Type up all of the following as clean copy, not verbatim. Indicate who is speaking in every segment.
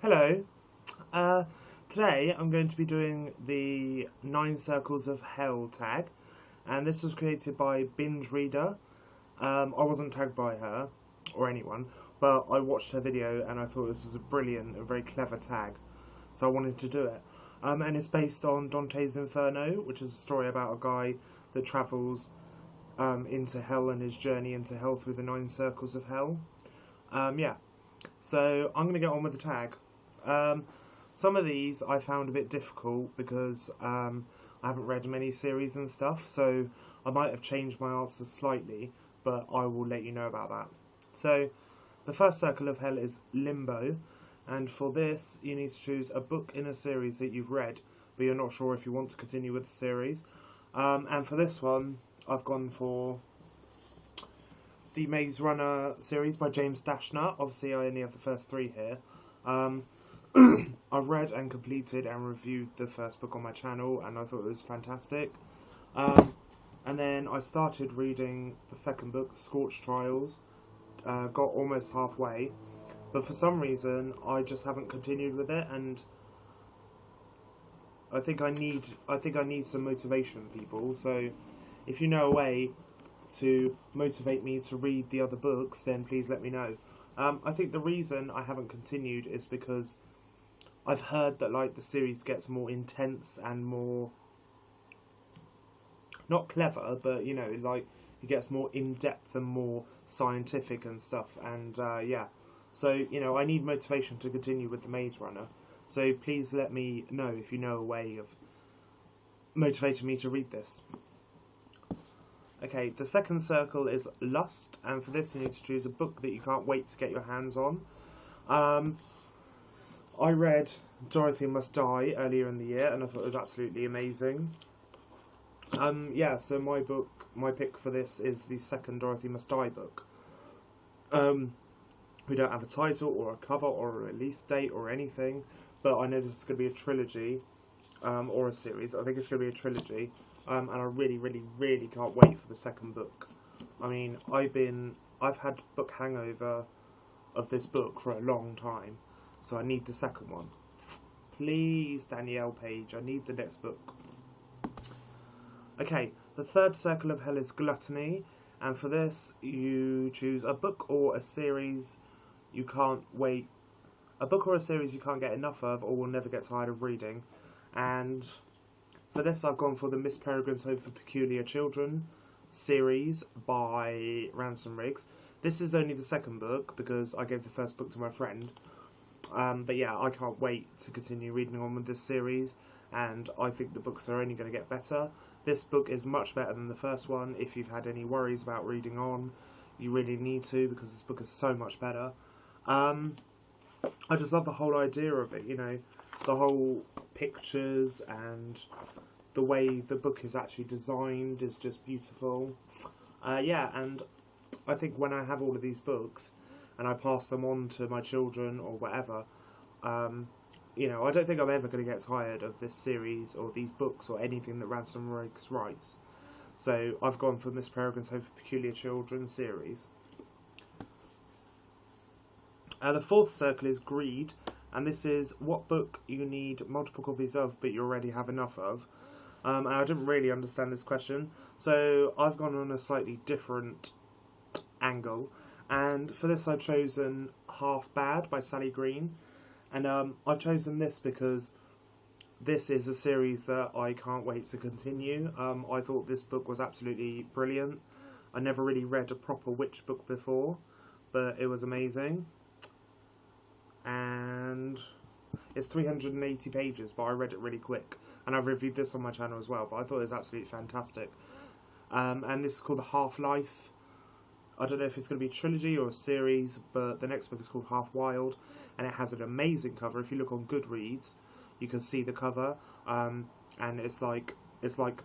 Speaker 1: Hello. Uh, Today I'm going to be doing the 9 Circles of Hell tag, and this was created by BingeReader. I wasn't tagged by her or anyone, but I watched her video and I thought this was a brilliant and very clever tag, so I wanted to do it. And it's based on Dante's Inferno, which is a story about a guy that travels into hell and his journey into hell through the 9 Circles of Hell. Yeah, so I'm going to get on with the tag. Some of these I found a bit difficult because I haven't read many series and stuff, so I might have changed my answers slightly, but I will let you know about that. So, the first circle of hell is Limbo, and for this you need to choose a book in a series that you've read, but you're not sure if you want to continue with the series. And for this one, I've gone for the Maze Runner series by James Dashner. Obviously, I only have the first 3 here. I've read and completed and reviewed the first book on my channel, and I thought it was fantastic. And then I started reading the second book, Scorch Trials. Got almost halfway, but for some reason I just haven't continued with it, and I think I need some motivation, people. So if you know a way to motivate me to read the other books, then please let me know. I think the reason I haven't continued is because I've heard that the series gets more intense and more, not clever, but it gets more in depth and more scientific and stuff. And yeah, so I need motivation to continue with the Maze Runner. So please let me know if you know a way of motivating me to read this. Okay, the second circle is Lust, and for this you need to choose a book that you can't wait to get your hands on. I read Dorothy Must Die earlier in the year, and I thought it was absolutely amazing. Yeah, so my pick for this is the second Dorothy Must Die book. We don't have a title or a cover or a release date or anything, but I know this is going to be a trilogy, or a series. I think it's going to be a trilogy. And I really, really, really can't wait for the second book. I mean, I've had book hangover of this book for a long time, so I need the second one. Please, Danielle Page, I need the next book. Okay, the third circle of hell is Gluttony, and for this you choose a book or a series you can't wait. A book or a series you can't get enough of or will never get tired of reading, and for this I've gone for the Miss Peregrine's Home for Peculiar Children series by Ransom Riggs. This is only the second book because I gave the first book to my friend. But yeah, I can't wait to continue reading on with this series, and I think the books are only going to get better. This book is much better than the first one. If you've had any worries about reading on, you really need to, because this book is so much better. I just love the whole idea of it, the whole pictures and the way the book is actually designed is just beautiful. Yeah, and I think when I have all of these books and I pass them on to my children or whatever, I don't think I'm ever going to get tired of this series or these books or anything that Ransom Riggs writes. So I've gone for Miss Peregrine's Home for Peculiar Children series. The fourth circle is Greed, and this is what book you need multiple copies of but you already have enough of. And I didn't really understand this question, so I've gone on a slightly different angle. And for this I've chosen Half Bad by Sally Green. And I've chosen this because this is a series that I can't wait to continue. I thought this book was absolutely brilliant. I never really read a proper witch book before, but it was amazing. And it's 380 pages, but I read it really quick. And I've reviewed this on my channel as well, but I thought it was absolutely fantastic. And this is called The Half-Life. I don't know if it's going to be a trilogy or a series, but the next book is called Half Wild, and it has an amazing cover. If you look on Goodreads, you can see the cover, and it's like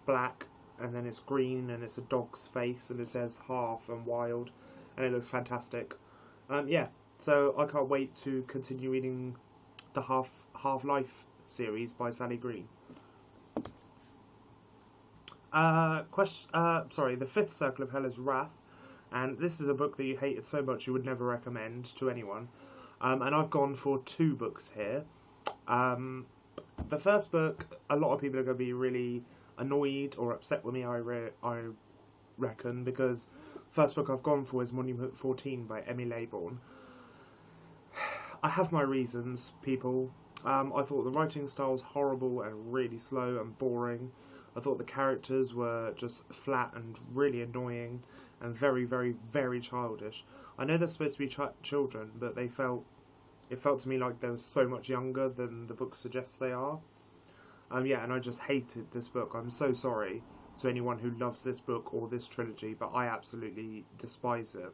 Speaker 1: black, and then it's green, and it's a dog's face, and it says Half and Wild, and it looks fantastic. Yeah, so I can't wait to continue reading the Half-Life series by Sally Green. The fifth circle of hell is Wrath, and this is a book that you hated so much you would never recommend to anyone. And I've gone for 2 books here. The first book, a lot of people are going to be really annoyed or upset with me, I reckon, because first book I've gone for is Monument 14 by Emmy Laybourne. I have my reasons, people. I thought the writing style was horrible and really slow and boring. I thought the characters were just flat and really annoying and very, very, very childish. I know they're supposed to be children, but it felt to me like they were so much younger than the book suggests they are. Yeah, and I just hated this book. I'm so sorry to anyone who loves this book or this trilogy, but I absolutely despise it.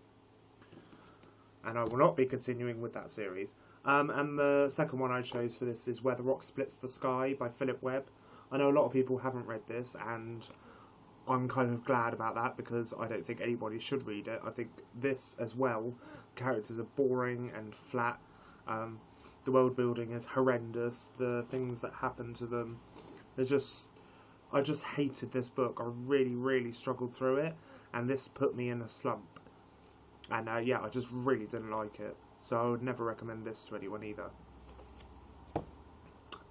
Speaker 1: And I will not be continuing with that series. And the second one I chose for this is Where the Rock Splits the Sky by Philip Webb. I know a lot of people haven't read this, and I'm kind of glad about that because I don't think anybody should read it. I think this as well, characters are boring and flat. The world building is horrendous. The things that happen to them, I just hated this book. I really, really struggled through it, and this put me in a slump. And yeah, I just really didn't like it. So I would never recommend this to anyone either.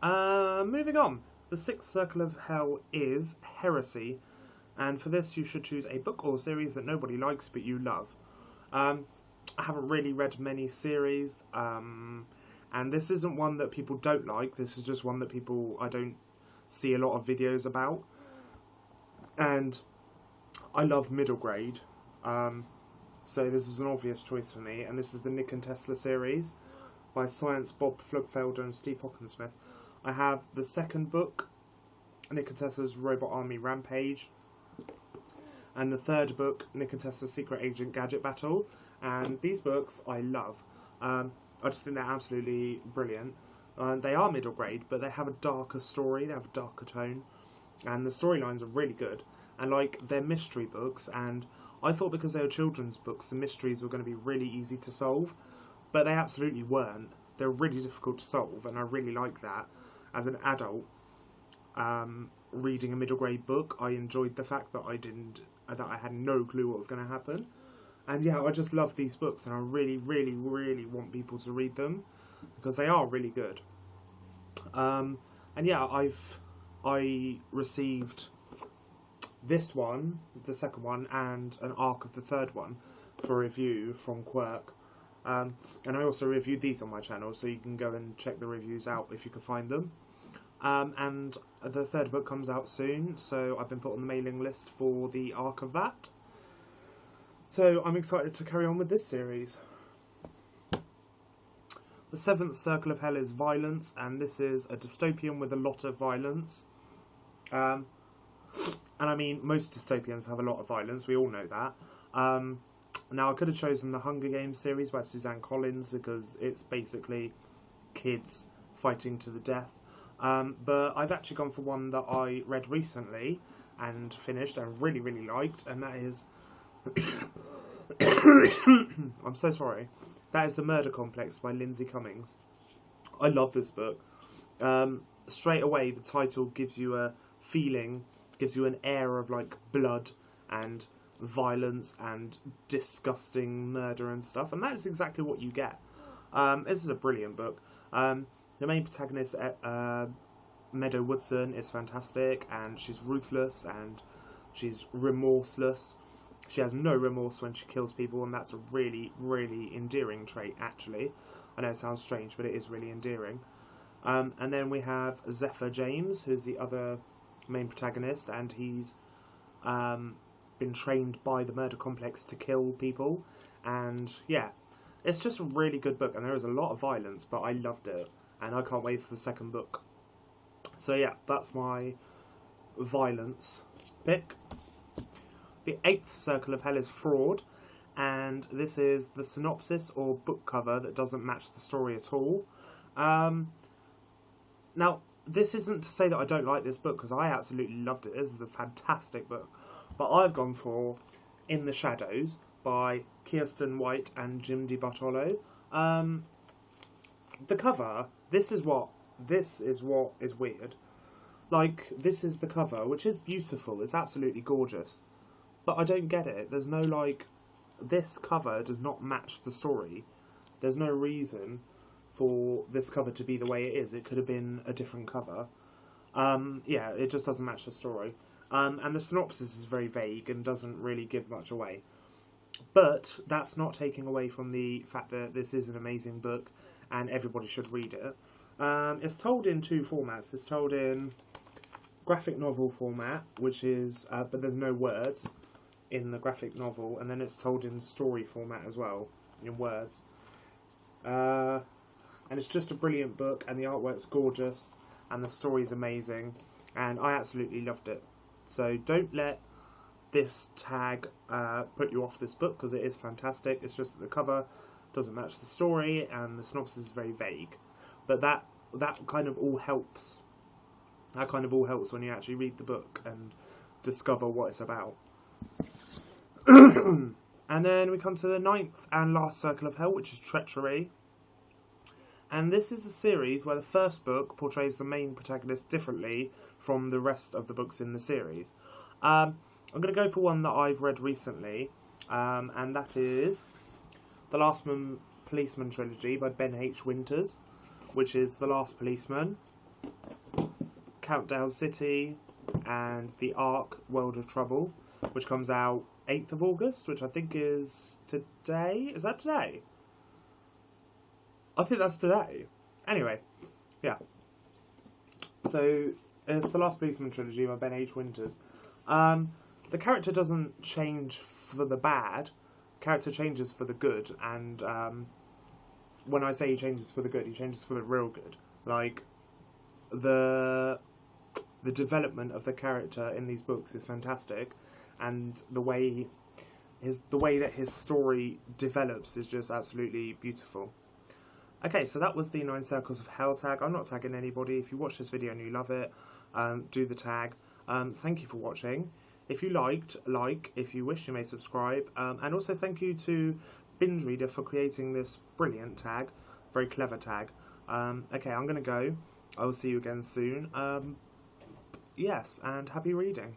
Speaker 1: Moving on. The sixth circle of hell is Heresy. And for this you should choose a book or series that nobody likes but you love. I haven't really read many series. And this isn't one that people don't like. This is just one that I don't see a lot of videos about. And I love middle grade. So this is an obvious choice for me. And this is the Nick and Tesla series by Science Bob Flugfelder and Steve Hockensmith. I have the second book, Nick and Tesla's Robot Army Rampage. And the third book, Nick and Tesla's Secret Agent Gadget Battle. And these books I love. I just think they're absolutely brilliant. They are middle grade, but they have a darker story, they have a darker tone. And the storylines are really good. And they're mystery books, and I thought because they were children's books, the mysteries were going to be really easy to solve. But they absolutely weren't. They're really difficult to solve, and I really like that. As an adult, reading a middle grade book, I enjoyed the fact that I had no clue what was going to happen. And yeah, I just love these books, and I really, really, really want people to read them because they are really good. And yeah, I received this one, the second one, and an arc of the third one for review from Quirk. And I also reviewed these on my channel, so you can go and check the reviews out if you can find them. And the third book comes out soon, so I've been put on the mailing list for the arc of that. So I'm excited to carry on with this series. The seventh circle of hell is Violence, and this is a dystopian with a lot of violence. And I mean, most dystopians have a lot of violence, we all know that. Now, I could have chosen the Hunger Games series by Suzanne Collins because it's basically kids fighting to the death. But I've actually gone for one that I read recently and finished and really, really liked, and that is... I'm so sorry. That is The Murder Complex by Lindsay Cummings. I love this book. Straight away, the title gives you a feeling, gives you an air of blood and violence and disgusting murder and stuff, and that is exactly what you get. This is a brilliant book. The main protagonist, Meadow Woodson, is fantastic, and she's ruthless and she's remorseless. She has no remorse when she kills people, and that's a really, really endearing trait, actually. I know it sounds strange, but it is really endearing. And then we have Zephyr James, who's the other main protagonist, and he's been trained by the Murder Complex to kill people. And, yeah, it's just a really good book, and there is a lot of violence, but I loved it, and I can't wait for the second book. So, yeah, that's my violence pick. The eighth circle of hell is Fraud, and this is the synopsis or book cover that doesn't match the story at all. Now, this isn't to say that I don't like this book, because I absolutely loved it. This is a fantastic book. But I've gone for In the Shadows by Kirsten White and Jim DiBartolo. The cover, this is what is weird. This is the cover, which is beautiful. It's absolutely gorgeous. But I don't get it. There's no, this cover does not match the story. There's no reason for this cover to be the way it is. It could have been a different cover. Yeah, it just doesn't match the story. And the synopsis is very vague and doesn't really give much away. But that's not taking away from the fact that this is an amazing book and everybody should read it. It's told in two formats. It's told in graphic novel format, which is, but there's no words in the graphic novel, and then it's told in story format as well, in words. And it's just a brilliant book, and the artwork's gorgeous, and the story's amazing, and I absolutely loved it. So don't let this tag put you off this book, because it is fantastic. It's just that the cover doesn't match the story, and the synopsis is very vague. But that kind of all helps. That kind of all helps when you actually read the book and discover what it's about. And then we come to the 9th and last circle of hell, which is treachery. And this is a series where the first book portrays the main protagonist differently from the rest of the books in the series. I'm going to go for one that I've read recently, and that is The Last Policeman trilogy by Ben H. Winters, which is The Last Policeman, Countdown City, and The Ark, World of Trouble, which comes out 8th of August, which I think is today. Is that today? I think that's today. Anyway, yeah. So, it's The Last Policeman trilogy by Ben H. Winters. The character doesn't change for the bad. Character changes for the good, and when I say he changes for the good, he changes for the real good. Like, the development of the character in these books is fantastic, and the way that his story develops is just absolutely beautiful. Okay, so that was the 9 Circles of Hell tag. I'm not tagging anybody. If you watch this video and you love it, do the tag. Thank you for watching. If you liked, like. If you wish, you may subscribe. And also thank you to BingeReader for creating this brilliant tag. Very clever tag. Okay, I'm going to go. I will see you again soon. Yes, and happy reading.